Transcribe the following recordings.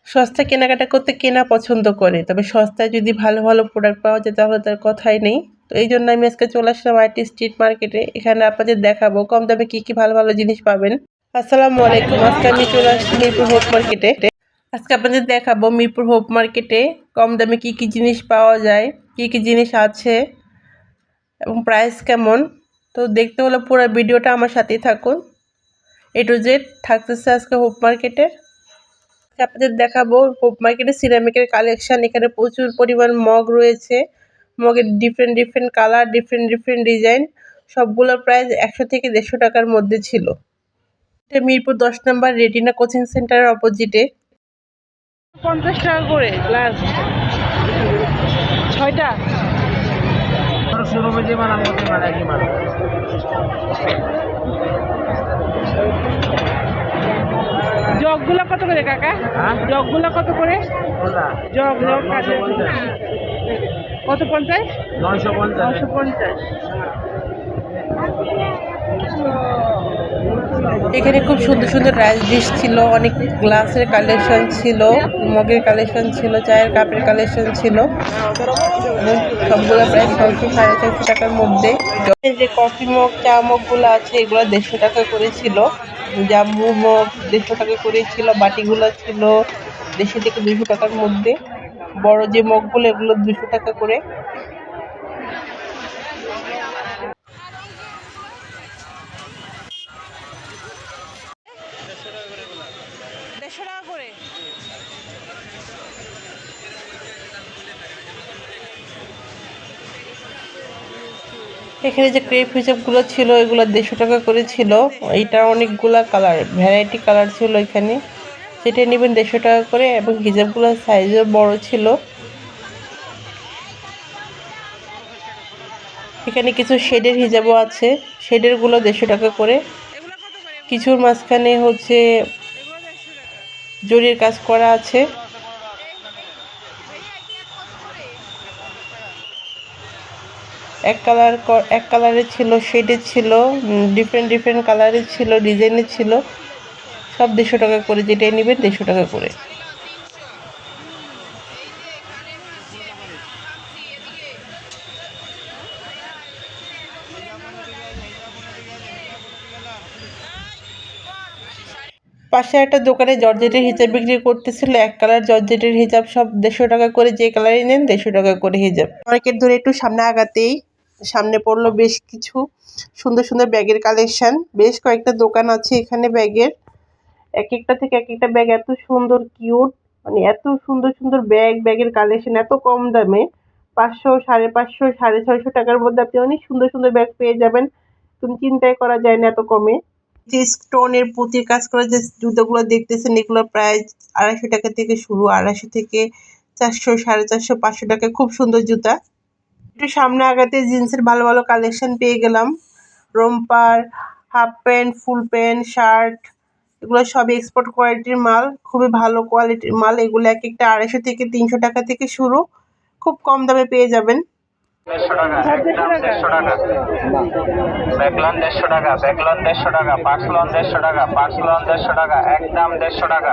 সস্তা কেনাকাটা করতে কেনা পছন্দ করে, তবে সস্তায় যদি ভালো ভালো প্রোডাক্ট পাওয়া যায় তাহলে তার কথাই নেই। তো এই জন্য আমি আজকে চলে আসলাম আইটি স্ট্রিট মার্কেটে। এখানে আপনাদের দেখাবো কম দামে কি ভালো ভালো জিনিস পাবেন। আসসালামু আলাইকুম, আজকে আমি চলে আসছি মিরপুর হোপ মার্কেটে। আজকে আপনাদের দেখাবো মিরপুর হোপ মার্কেটে কম দামে কি জিনিস পাওয়া যায়, কি জিনিস আছে এবং প্রাইস কেমন। তো দেখতে হলে পুরো ভিডিওটা আমার সাথেই থাকুন। এ টু জেড থাকতেছে আজকে হোপ মার্কেটে। আপনাদের দেখাবো হোপ মার্কেটে সিরামিকের কালেকশন। এখানে প্রচুর পরিমাণ মগ রয়েছে, মগের ডিফারেন্ট কালার, ডিফারেন্ট ডিজাইন। সবগুলোর প্রাইস 100 থেকে 150 টাকার মধ্যে ছিল। এটা মিরপুর 10 নম্বর রেটিনা কোচিং সেন্টারের অপোজিটে। 50 টাকা করে গ্লাস 6টা। জগগুলো কত করে কাকা? জগগুলো কত করে? জগ কত? 50? 950। এখানে খুব সুন্দর সুন্দর রাইস ডিশ ছিল, অনেক গ্লাসের কালেকশন ছিল, মগের কালেকশন ছিল, চায়ের কাপের কালেকশন ছিল। সবগুলো প্রায় 600-450 টাকার মধ্যে। যে কফি মগ, চা মগগুলো আছে এগুলো 150 টাকা করে ছিল। জাম্বু মগ 150 টাকা করে ছিল। বাটিগুলো ছিল 150 থেকে 200 টাকার মধ্যে। বড় যে মগগুলো এগুলো 200 টাকা করে। এখানে যে ক্রেপ হিসাবগুলো ছিল এগুলো 150 টাকা করে ছিল। এইটা অনেকগুলা কালার, ভ্যারাইটি কালার ছিল এখানে। যেটা নেবেন 150 টাকা করে, এবং হিজাবগুলোর সাইজও বড় ছিল। এখানে কিছু শেডের হিজাবও আছে, শেডেরগুলো 150 টাকা করে। কিছুর মাঝখানে হচ্ছে জরির কাজ করা আছে। এক কালারের ছিল, শেডের ছিল, ডিফারেন্ট কালারের ছিল, ডিজাইনের ছিল। সব 150 টাকা করে, যেটাই নেবেন 150 টাকা করে। পাশে একটা দোকানে জর্জেটের হিজাব বিক্রি করতেছিল। এক কালার জর্জেটের হিজাব সব 150 টাকা করে, যে কালারই নেন 150 টাকা করে হিজাব। মার্কেট ধরে একটু সামনে আগাতেই সামনে পড়লো বেশ কিছু সুন্দর সুন্দর ব্যাগের কালেকশন। বেশ কয়েকটা দোকান আছে এখানে ব্যাগের। এক একটা থেকে এক একটা ব্যাগ এত সুন্দর কিউট, মানে এত সুন্দর সুন্দর ব্যাগের কালেকশন এত কম দামে। 500, 550, 650 টাকার মধ্যে আপনি অনেক সুন্দর সুন্দর ব্যাগ পেয়ে যাবেন। তুমি চিন্তাই করা যায় না এত কমে। যে স্টোনের পুঁতির কাজ করা যে জুতোগুলো দেখতেছেন এগুলো প্রায় 250 টাকা থেকে শুরু। 250 থেকে 400, 450, 500 টাকা খুব সুন্দর জুতা। একটু সামনে আগাতে জিন্সের ভালো ভালো কালেকশন পেয়ে গেলাম। Romper, half pant, full pant, shirt, এগুলো সবই এক্সপোর্ট কোয়ালিটির মাল, খুবই ভালো কোয়ালিটির মাল। এগুলো এক একটা 250 থেকে 300 টাকা থেকে শুরু, খুব কম দামে পেয়ে যাবেন। 150 টাকা, একদম 150 টাকা। ব্যাকলন 150 টাকা, ব্যাকলন 150 টাকা, পার্সলন 150 টাকা, পার্সলন 150 টাকা, একদম 150 টাকা।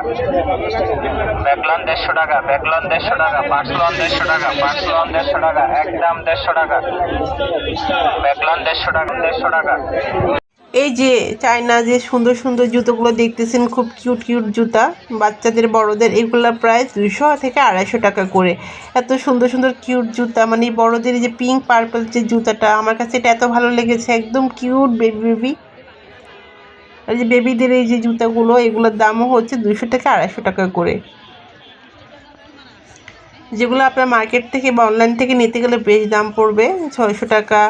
ব্যাকলন 150 টাকা, ব্যাকলন 150 টাকা, পার্সলন 150 টাকা, পার্সলন 150 টাকা, একদম 150 টাকা। ব্যাকলন 150 টাকা, 150 টাকা। এই যে চায়না যে সুন্দর সুন্দর জুতোগুলো দেখতেছেন, খুব কিউট জুতা, বাচ্চাদের বড়দের, এগুলো প্রাইস 200 থেকে 250 টাকা করে। এত সুন্দর সুন্দর কিউট জুতা, মানে বড়দের যে পিঙ্ক পার্পল যে জুতাটা, আমার কাছে এটা এত ভালো লেগেছে, একদম কিউট বেবি। আর যে বেবিদের এই যে জুতাগুলো, এগুলোর দামও হচ্ছে 200 থেকে 250 টাকা করে। যেগুলো আপনার মার্কেট থেকে বা অনলাইন থেকে নিতে গেলে বেশ দাম পড়বে, 600 টাকা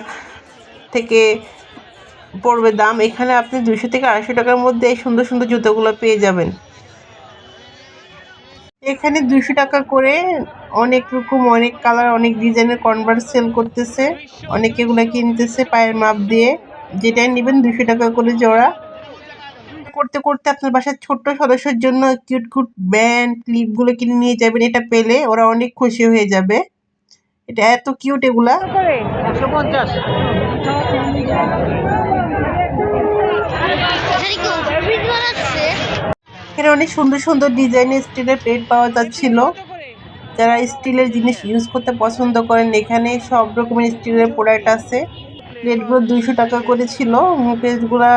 থেকে পড়বে দাম। এখানে আপনি 200 থেকে 250 টাকার মধ্যে এই সুন্দর সুন্দর জুতোগুলো পেয়ে যাবেন। এখানে 200 টাকা করে অনেক রকম, অনেক কালার, অনেক ডিজাইনের কনভার্স সেল করতেছে। অনেকে এগুলো কিনতেছে পায়ের মাপ দিয়ে। যেটাই নেবেন 200 টাকা করে জোড়া। করতে করতে আপনার বাসার ছোট্ট সদস্যের জন্য কিউট ব্যান্ড, ক্লিপগুলো কিনে নিয়ে যাবেন। এটা পেলে ওরা অনেক খুশি হয়ে যাবে। এটা এত কিউট এগুলা। 150। এখানে অনেক সুন্দর সুন্দর ডিজাইনের স্টিলের প্লেট পাওয়া যাচ্ছিল। যারা স্টিলের জিনিস ইউজ করতে পছন্দ করেন এখানে সব রকমের স্টিলের প্রোডাক্ট আছে। প্লেটগুলো 200 টাকা করে ছিল। প্লেটগুলো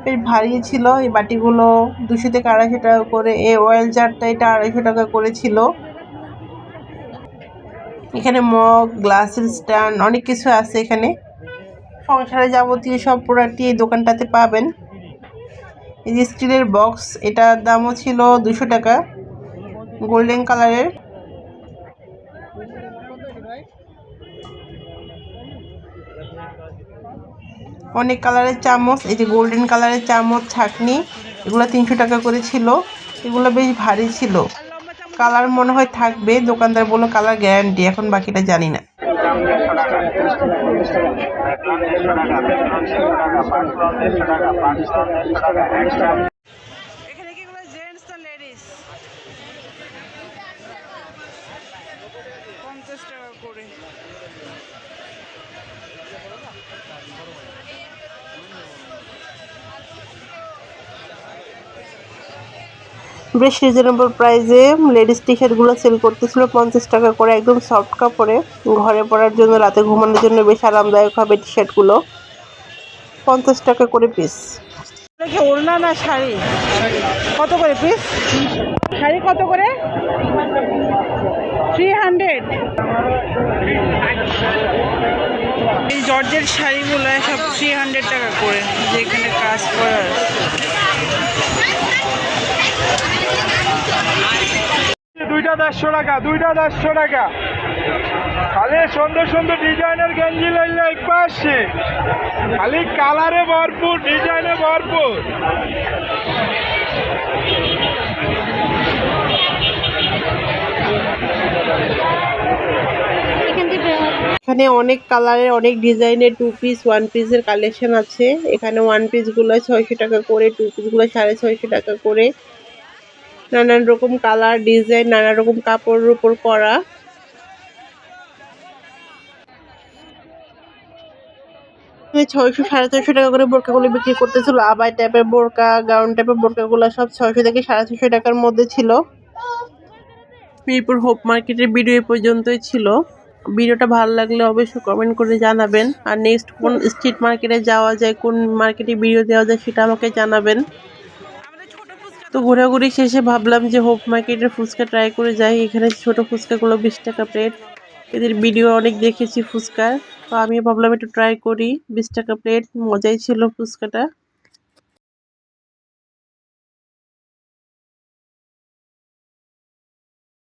বেশ ভারী ছিল। এই বাটিগুলো 200 থেকে 250 টাকা করে। এই অয়েল জারটা এটা 250 টাকা করে ছিল। এখানে মগ, গ্লাসের স্ট্যান্ড অনেক কিছু আছে এখানে। সংসারে যাবতীয় সব প্রোডাক্টই এই দোকানটাতে পাবেন। এই যে স্টিলের বক্স, এটার দামও ছিল 200 টাকা, গোল্ডেন কালারের। অনেক কালারের চামচ, এই যে গোল্ডেন কালারের চামচ, ছাঁকনি, এগুলো 300 টাকা করে ছিল। এগুলো বেশ ভারী ছিল। কালার মনে হয় থাকবে, দোকানদার বললো কালার গ্যারান্টি, এখন বাকিটা জানি না। একদম 150 টাকা। ব্যাকলন 150 টাকা, ব্যাকলন 150 টাকা, পার্সলন 150 টাকা, পার্সলন 150 টাকা, একদম। এখানে কি এগুলো জেন্টস না লেডিস? 50 টাকা করে। বেশ রিজনেবল প্রাইসে লেডিস টি শার্টগুলো সেল করতেছিল 50 টাকা করে, একদম সফট কাপড়ে। ঘরে পরার জন্য, রাতে ঘুমানোর জন্য বেশ আরামদায়ক হবে টি শার্টগুলো। 50 টাকা করে পিস। কি ওড়না না শাড়ি? কত করে পিস? শাড়ি কত করে? 300। এই জর্জের শাড়িগুলো সব 300 টাকা করে, যেখানে কাজ করা আছে। দুইটা 150 টাকা, দুইটা 150 টাকা। খালি সুন্দর সুন্দর ডিজাইনের গেঞ্জি লাইলে এক পাশে, খালি কালারে ভরপুর, ডিজাইনে ভরপুর। এখানে অনেক কালারের, অনেক ডিজাইনের 2 পিস 1 পিসের কালেকশন আছে। এখানে 1 পিসগুলো 600 টাকা করে, 2 পিসগুলো 650 টাকা করে। নানান রকম কালার, ডিজাইন, নানা রকম কাপড়ের উপর করা। এখানে 600 650 টাকা করে বোরকাগুলো বিক্রি করতেছিল। আবাই টাইপের বোরকা, গাউন টাইপের বোরকাগুলো সব 600 থেকে 650 টাকার মধ্যে ছিল। মিরপুর হোপ মার্কেটের ভিডিও এই পর্যন্তই ছিল। ভিডিওটা ভালো লাগলে অবশ্যই কমেন্ট করে জানাবেন। আর নেক্সট কোন স্ট্রিট মার্কেটে যাওয়া যায়, কোন মার্কেটে ভিডিও দেওয়া যায়, সেটা আমাকে জানাবেন। তো ঘোরাঘুরি শেষে ভাবলাম যে হোপ মার্কেটের ফুচকা ট্রাই করে যাই। এখানে ছোট ফুচকাগুলো 20 টাকা প্লেট। এদের ভিডিও অনেক দেখেছি ফুচকার, তো আমি ভাবলাম একটু ট্রাই করি। 20 টাকা প্লেট, মজাই ছিল ফুচকাটা।